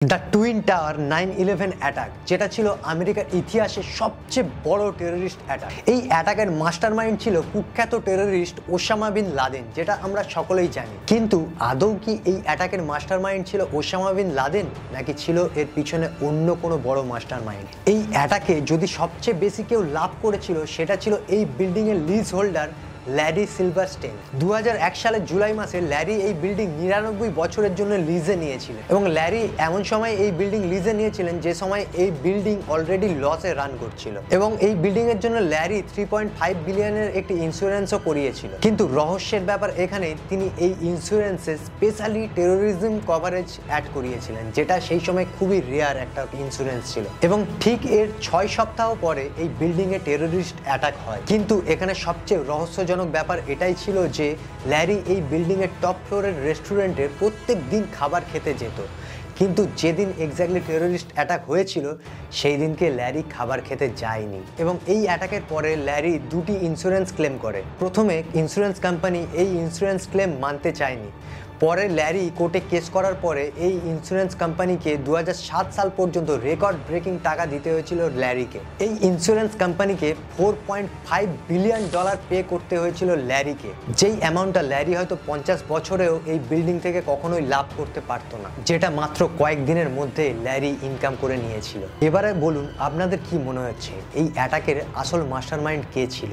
The twin tower 9/11 attack, যেটা ছিল আমেরিকার ইতিহাসে সবচেয়ে বড় টেররিস্ট অ্যাটাক। এই অ্যাটাকের মাস্টারমাইন্ড ছিল কুখ্যাত টেররিস্ট ওসামা বিন লাদেন, যেটা আমরা সকলেই জানি। কিন্তু আদৌ কি এই অ্যাটাকের মাস্টারমাইন্ড ছিল ওসামা বিন লাদেন, নাকি ছিল এর পিছনে অন্য কোনো বড় মাস্টারমাইন্ড? এই অ্যাটাকে যদি সবচেয়ে বেশি কেউ লাভ করেছিল, সেটা ছিল এই বিল্ডিংয়ের লিজ হোল্ডার ল্যারি সিলভারস্টেইন। 2001 সালের জুলাই মাসে ল্যারি এই বিল্ডিং 99 বছরের জন্য লিজে নিয়েছিলেন, এবং ল্যারি এমন সময় এই বিল্ডিং লিজে নিয়েছিলেন যে সময় এই বিল্ডিং অলরেডি লসে রান করছিল, এবং এই বিল্ডিং এর জন্য ল্যারি 3.5 বিলিয়নের একটি ইন্স্যুরেন্সও করিয়েছিল। কিন্তু রহস্যের ব্যাপার এখানে, তিনি এই ইন্স্যুরেন্সে স্পেশালি টেরোরিজম কভারেজ অ্যাড করিয়েছিলেন, যেটা সেই সময় খুবই রেয়ার একটা ইন্স্যুরেন্স ছিল। এবং ঠিক এর 6 সপ্তাহ পরে এই বিল্ডিং এ টেররিস্ট অ্যাটাক হয়। কিন্তু এখানে সবচেয়ে রহস্যজনক ব্যাপার এটাই ছিল যে ল্যারি এই বিল্ডিং এর টপ ফ্লোরের রেস্টুরেন্টে প্রত্যেক দিন খাবার খেতে যেত, কিন্তু যেদিন এক্স্যাক্টলি টেররিস্ট অ্যাটাক হয়েছিল সেই দিনকে ল্যারি খাবার খেতে যায়নি। এবং এই অ্যাটাকের পরে ল্যারি দুটি ইন্স্যুরেন্স ক্লেম করে। প্রথমে ইন্স্যুরেন্স কোম্পানি এই ইন্স্যুরেন্স ক্লেম মানতে চায়নি। পরে ল্যারি কোর্টে কেস করার পরে এই ইন্স্যুরেন্স কোম্পানিকে 2007 সাল পর্যন্ত রেকর্ড ব্রেকিং টাকা দিতে হয়েছিল ল্যারিকে। এই ইন্স্যুরেন্স কোম্পানিকে $4.5 বিলিয়ন পে করতে হয়েছিল ল্যারিকে, যেই অ্যামাউন্টটা ল্যারি হয়তো 50 বছরেও এই বিল্ডিং থেকে কখনোই লাভ করতে পারতো না, যেটা মাত্র কয়েকদিনের মধ্যে ল্যারি ইনকাম করে নিয়েছিল। এবারে বলুন, আপনাদের কি মনে হচ্ছে এই অ্যাটাকের আসল মাস্টারমাইন্ড কে ছিল?